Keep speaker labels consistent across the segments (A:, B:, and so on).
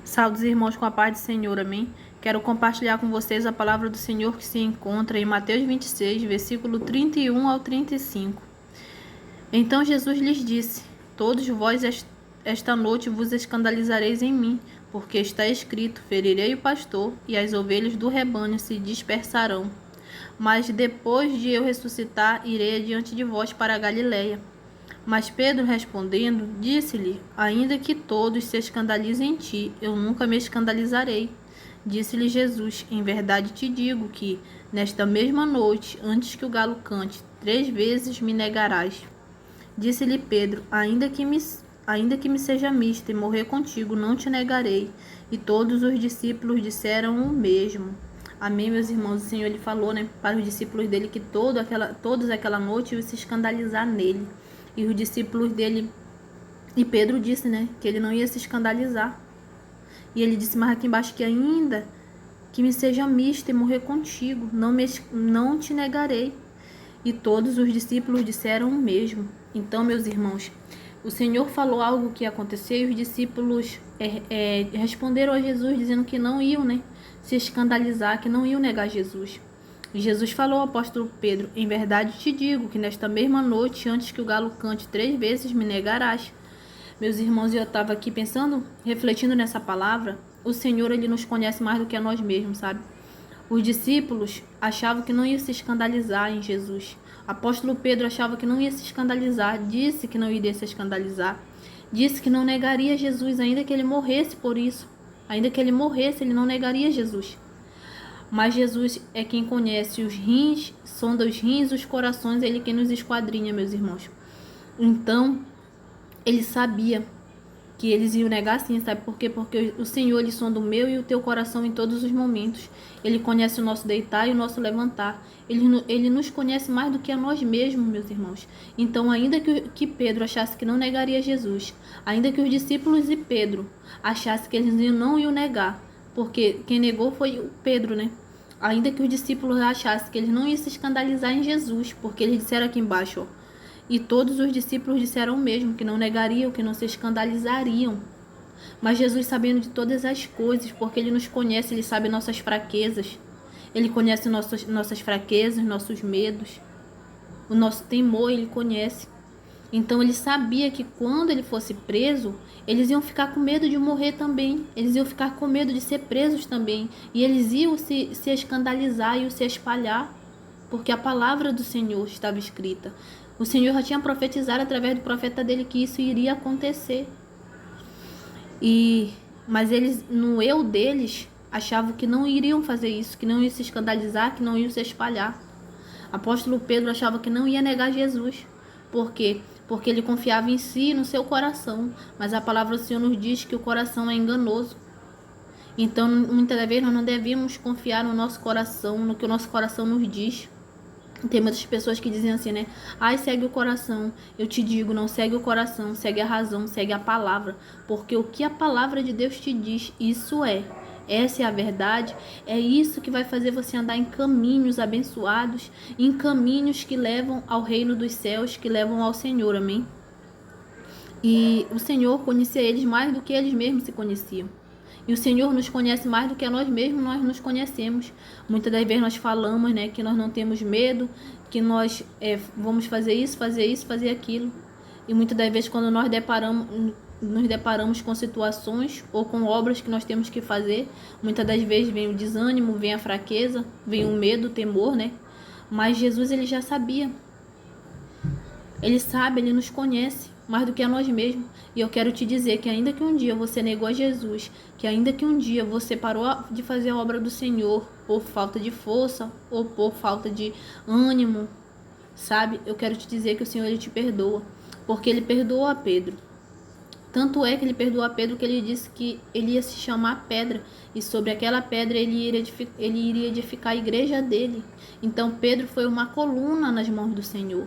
A: Saudos irmãos com a paz do Senhor, amém? Quero compartilhar com vocês a palavra do Senhor que se encontra em Mateus 26, versículo 31 ao 35. Então Jesus lhes disse: Todos vós esta noite vos escandalizareis em mim, porque está escrito: ferirei o pastor, e as ovelhas do rebanho se dispersarão. Mas depois de eu ressuscitar, irei adiante de vós para a Galiléia. Mas Pedro respondendo, disse-lhe: Ainda que todos se escandalizem em ti, eu nunca me escandalizarei. Disse-lhe Jesus: Em verdade te digo que, nesta mesma noite, antes que o galo cante, 3 vezes me negarás. Disse-lhe Pedro: Ainda que me seja misto e morrer contigo, não te negarei. E todos os discípulos disseram o mesmo. Amém, meus irmãos. O Senhor ele falou, para os discípulos dele que todos aquela noite iam se escandalizar nele. E os discípulos dele, e Pedro disse, que ele não ia se escandalizar. E ele disse mais aqui embaixo que ainda que me seja misto e morrer contigo, não te negarei. E todos os discípulos disseram o mesmo. Então, meus irmãos, o Senhor falou algo que ia acontecer e os discípulos responderam a Jesus dizendo que não iam se escandalizar, que não iam negar Jesus. E Jesus falou ao apóstolo Pedro: Em verdade te digo que nesta mesma noite, antes que o galo cante 3 vezes, me negarás. Meus irmãos, eu estava aqui pensando, refletindo nessa palavra. O Senhor, ele nos conhece mais do que a nós mesmos, sabe? Os discípulos achavam que não ia se escandalizar em Jesus. O apóstolo Pedro achava que não ia se escandalizar, disse que não iria se escandalizar. Disse que não negaria Jesus, ainda que ele morresse por isso. Ainda que ele morresse, ele não negaria Jesus. Mas Jesus é quem conhece os rins, sonda os rins, os corações, ele quem nos esquadrinha, meus irmãos. Então, ele sabia que eles iam negar sim, sabe por quê? Porque o Senhor, ele sonda o meu e o teu coração em todos os momentos. Ele conhece o nosso deitar e o nosso levantar. Ele nos conhece mais do que a nós mesmos, meus irmãos. Então, ainda que Pedro achasse que não negaria Jesus, ainda que os discípulos e Pedro achassem que eles não iam negar, porque quem negou foi o Pedro, Ainda que os discípulos achassem que eles não iam se escandalizar em Jesus, porque eles disseram aqui embaixo, e todos os discípulos disseram o mesmo, que não negariam, que não se escandalizariam. Mas Jesus, sabendo de todas as coisas, porque ele nos conhece, ele sabe nossas fraquezas, ele conhece nossas fraquezas, nossos medos, o nosso temor, ele conhece. Então ele sabia que quando ele fosse preso, eles iam ficar com medo de morrer também. Eles iam ficar com medo de ser presos também. E eles iam se escandalizar, iam se espalhar, porque a palavra do Senhor estava escrita. O Senhor já tinha profetizado através do profeta dele que isso iria acontecer. Mas eles, no eu deles, achavam que não iriam fazer isso, que não iam se escandalizar, que não iam se espalhar. Apóstolo Pedro achava que não ia negar Jesus. Por quê? Porque ele confiava em si e no seu coração. Mas a palavra do Senhor nos diz que o coração é enganoso. Então, muitas das vezes, nós não devemos confiar no nosso coração, no que o nosso coração nos diz. Tem muitas pessoas que dizem assim, Ai, segue o coração. Eu te digo, não segue o coração, segue a razão, segue a palavra. Porque o que a palavra de Deus te diz, isso é. Essa é a verdade, é isso que vai fazer você andar em caminhos abençoados, em caminhos que levam ao reino dos céus, que levam ao Senhor, amém? E o Senhor conhecia eles mais do que eles mesmos se conheciam. E o Senhor nos conhece mais do que a nós mesmos nós nos conhecemos. Muitas das vezes nós falamos, que nós não temos medo, que nós vamos fazer isso, fazer aquilo. E muitas das vezes quando nós nos deparamos com situações ou com obras que nós temos que fazer, muitas das vezes vem o desânimo, vem a fraqueza, vem o medo, o temor, Mas Jesus, ele já sabia. Ele sabe, ele nos conhece mais do que a nós mesmos. E eu quero te dizer que ainda que um dia você negou a Jesus, que ainda que um dia você parou de fazer a obra do Senhor por falta de força ou por falta de ânimo, sabe? Eu quero te dizer que o Senhor, ele te perdoa, porque ele perdoou a Pedro. Tanto é que ele perdoou a Pedro que ele disse que ele ia se chamar pedra, e sobre aquela pedra ele iria edificar a igreja dele. Então Pedro foi uma coluna nas mãos do Senhor.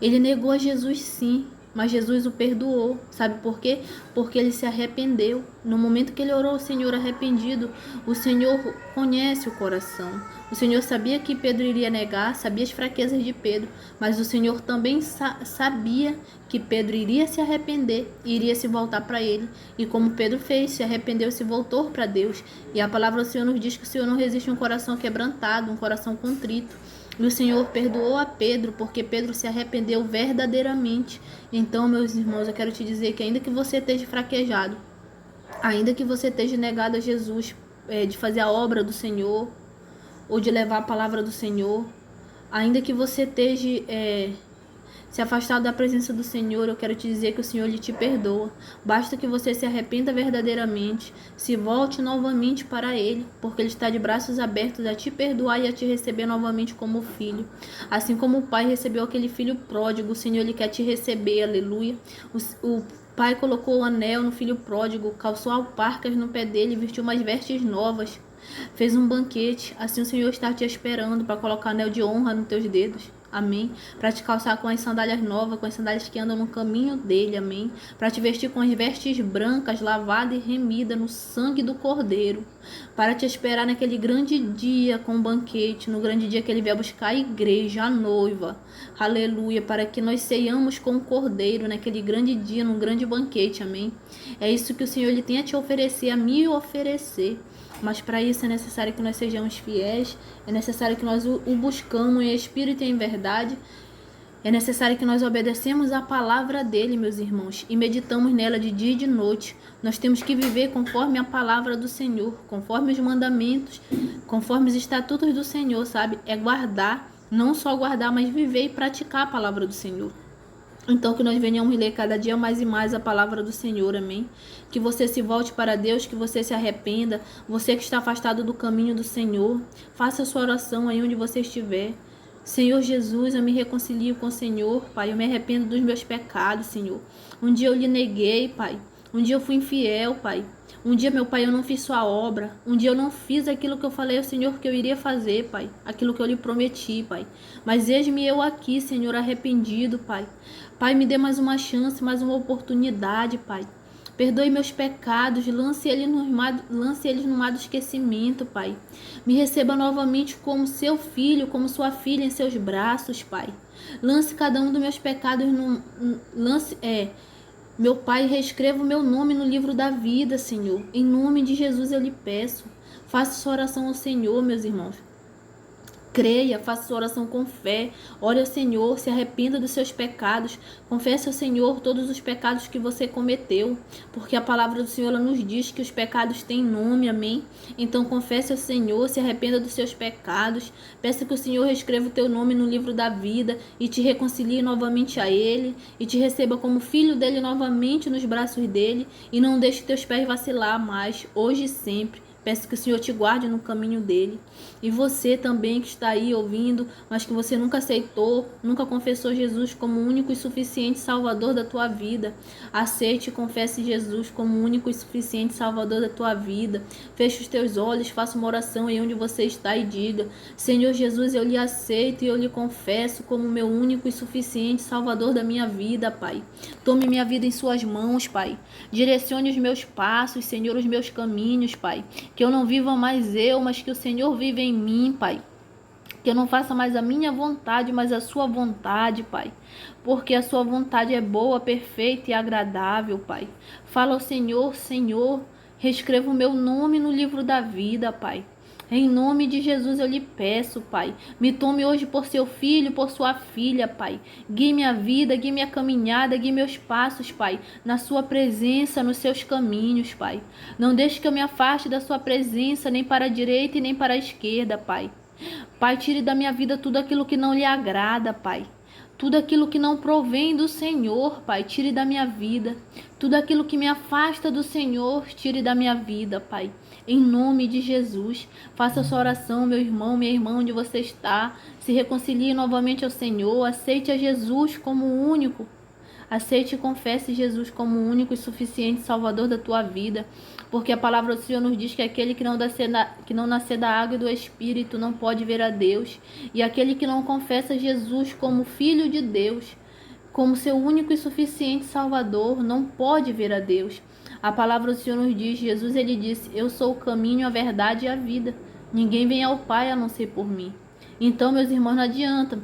A: Ele negou a Jesus, sim, mas Jesus o perdoou. Sabe por quê? Porque ele se arrependeu. No momento que ele orou ao Senhor arrependido, o Senhor conhece o coração. O Senhor sabia que Pedro iria negar, sabia as fraquezas de Pedro, mas o Senhor também sabia que Pedro iria se arrepender e iria se voltar para ele. E como Pedro fez, se arrependeu e se voltou para Deus. E a palavra do Senhor nos diz que o Senhor não resiste a um coração quebrantado, um coração contrito. E o Senhor perdoou a Pedro, porque Pedro se arrependeu verdadeiramente. Então, meus irmãos, eu quero te dizer que ainda que você esteja fraquejado, ainda que você esteja negado a Jesus, de fazer a obra do Senhor, ou de levar a palavra do Senhor, ainda que você esteja se afastado da presença do Senhor, eu quero te dizer que o Senhor lhe te perdoa. Basta que você se arrependa verdadeiramente, se volte novamente para Ele, porque Ele está de braços abertos a te perdoar e a te receber novamente como filho. Assim como o Pai recebeu aquele filho pródigo, o Senhor Ele quer te receber, aleluia. O Pai colocou o anel no filho pródigo, calçou alparcas no pé dele, vestiu umas vestes novas, fez um banquete. Assim o Senhor está te esperando para colocar anel de honra nos teus dedos. Amém. Para te calçar com as sandálias novas, com as sandálias que andam no caminho dele. Amém. Para te vestir com as vestes brancas, lavada e remida no sangue do Cordeiro. Para te esperar naquele grande dia com o banquete, no grande dia que ele vier buscar a igreja, a noiva. Aleluia. Para que nós ceiamos com o Cordeiro naquele grande dia, num grande banquete. Amém. É isso que o Senhor ele tem a te oferecer, a me oferecer. Mas para isso é necessário que nós sejamos fiéis, é necessário que nós o buscamos em espírito e em verdade, é necessário que nós obedecemos a palavra dele, meus irmãos, e meditamos nela de dia e de noite. Nós temos que viver conforme a palavra do Senhor, conforme os mandamentos, conforme os estatutos do Senhor, sabe? É guardar, não só guardar, mas viver e praticar a palavra do Senhor. Então que nós venhamos ler cada dia mais e mais a palavra do Senhor, amém? Que você se volte para Deus, que você se arrependa, você que está afastado do caminho do Senhor, faça a sua oração aí onde você estiver. Senhor Jesus, eu me reconcilio com o Senhor, Pai, eu me arrependo dos meus pecados, Senhor. Um dia eu lhe neguei, Pai, um dia eu fui infiel, Pai. Um dia, meu Pai, eu não fiz sua obra. Um dia eu não fiz aquilo que eu falei ao Senhor que eu iria fazer, Pai. Aquilo que eu lhe prometi, Pai. Mas eis-me eu aqui, Senhor, arrependido, Pai. Pai, me dê mais uma chance, mais uma oportunidade, Pai. Perdoe meus pecados, lance eles no mar do esquecimento, Pai. Me receba novamente como seu filho, como sua filha em seus braços, Pai. Lance cada um dos meus pecados meu Pai, reescreva o meu nome no livro da vida, Senhor. Em nome de Jesus eu lhe peço. Faça sua oração ao Senhor, meus irmãos. Creia, faça sua oração com fé, ore ao Senhor, se arrependa dos seus pecados, confesse ao Senhor todos os pecados que você cometeu, porque a palavra do Senhor ela nos diz que os pecados têm nome, amém? Então confesse ao Senhor, se arrependa dos seus pecados, peça que o Senhor reescreva o teu nome no livro da vida e te reconcilie novamente a Ele, e te receba como filho dele novamente nos braços dele, e não deixe teus pés vacilar mais, hoje e sempre. Peço que o Senhor te guarde no caminho dele. E você também que está aí ouvindo, mas que você nunca aceitou, nunca confessou Jesus como único e suficiente Salvador da tua vida. Aceite e confesse Jesus como único e suficiente Salvador da tua vida. Feche os teus olhos, faça uma oração aí onde você está e diga: Senhor Jesus, eu lhe aceito e eu lhe confesso como meu único e suficiente Salvador da minha vida, Pai. Tome minha vida em suas mãos, Pai. Direcione os meus passos, Senhor, os meus caminhos, Pai. Que eu não viva mais eu, mas que o Senhor vive em mim, Pai. Que eu não faça mais a minha vontade, mas a sua vontade, Pai. Porque a sua vontade é boa, perfeita e agradável, Pai. Fala ao Senhor, Senhor, reescreva o meu nome no livro da vida, Pai. Em nome de Jesus eu lhe peço, Pai. Me tome hoje por seu filho, por sua filha, Pai. Guie minha vida, guie minha caminhada, guie meus passos, Pai. Na sua presença, nos seus caminhos, Pai. Não deixe que eu me afaste da sua presença, nem para a direita e nem para a esquerda, Pai. Pai, tire da minha vida tudo aquilo que não lhe agrada, Pai. Tudo aquilo que não provém do Senhor, Pai, tire da minha vida. Tudo aquilo que me afasta do Senhor, tire da minha vida, Pai. Em nome de Jesus, faça a sua oração, meu irmão, minha irmã, onde você está. Se reconcilie novamente ao Senhor. Aceite a Jesus como único. Aceite e confesse Jesus como o único e suficiente Salvador da tua vida. Porque a palavra do Senhor nos diz que aquele que não nascer da água e do Espírito não pode ver a Deus. E aquele que não confessa Jesus como Filho de Deus, como seu único e suficiente Salvador, não pode ver a Deus. A palavra do Senhor nos diz, Jesus ele disse, eu sou o caminho, a verdade e a vida. Ninguém vem ao Pai a não ser por mim. Então, meus irmãos, não adianta.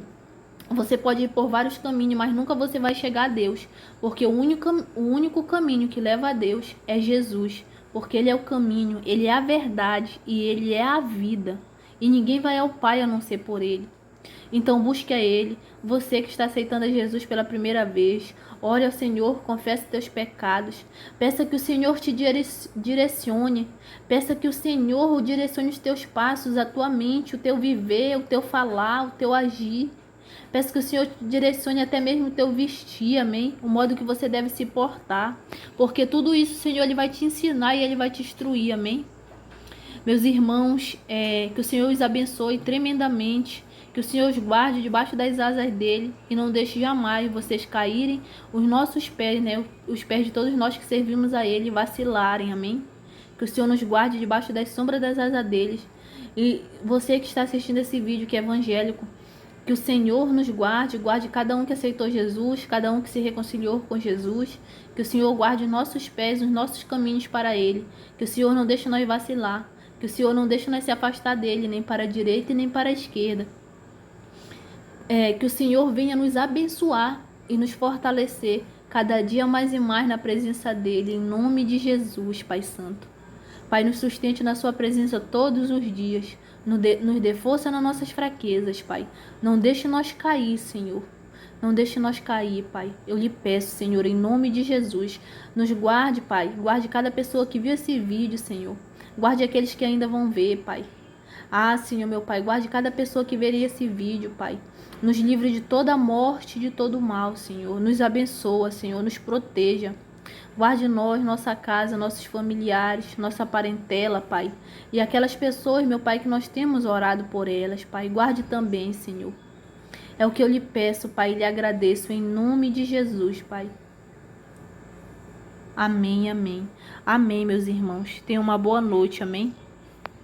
A: Você pode ir por vários caminhos, mas nunca você vai chegar a Deus. Porque o único caminho que leva a Deus é Jesus. Porque Ele é o caminho, Ele é a verdade e Ele é a vida. E ninguém vai ao Pai a não ser por Ele. Então busque a Ele, você que está aceitando a Jesus pela primeira vez, ore ao Senhor, confesse teus pecados, peça que o Senhor te direcione, peça que o Senhor direcione os teus passos, a tua mente, o teu viver, o teu falar, o teu agir. Peço que o Senhor te direcione até mesmo o teu vestir, amém? O modo que você deve se portar, porque tudo isso o Senhor ele vai te ensinar e Ele vai te instruir, amém? Meus irmãos, que o Senhor os abençoe tremendamente, que o Senhor os guarde debaixo das asas dele e não deixe jamais vocês caírem, os nossos pés, né, os pés de todos nós que servimos a Ele vacilarem, amém? Que o Senhor nos guarde debaixo das sombras das asas deles. E você que está assistindo esse vídeo que é evangélico, que o Senhor nos guarde, guarde cada um que aceitou Jesus, cada um que se reconciliou com Jesus, que o Senhor guarde os nossos pés, os nossos caminhos para Ele, que o Senhor não deixe nós vacilar, que o Senhor não deixe nós se afastar dele, nem para a direita e nem para a esquerda. Que o Senhor venha nos abençoar e nos fortalecer cada dia mais e mais na presença dele, em nome de Jesus, Pai Santo. Pai, nos sustente na sua presença todos os dias, nos dê força nas nossas fraquezas, Pai. Não deixe nós cair, Senhor. Não deixe nós cair, Pai. Eu lhe peço, Senhor, em nome de Jesus. Nos guarde, Pai. Guarde cada pessoa que viu esse vídeo, Senhor. Guarde aqueles que ainda vão ver, Pai. Ah, Senhor, meu Pai, guarde cada pessoa que veria esse vídeo, Pai. Nos livre de toda a morte, de todo o mal, Senhor. Nos abençoa, Senhor, nos proteja. Guarde nós, nossa casa, nossos familiares, nossa parentela, Pai. E aquelas pessoas, meu Pai, que nós temos orado por elas, Pai. Guarde também, Senhor. É o que eu lhe peço, Pai, e lhe agradeço em nome de Jesus, Pai. Amém, amém. Amém, meus irmãos. Tenham uma boa noite, amém.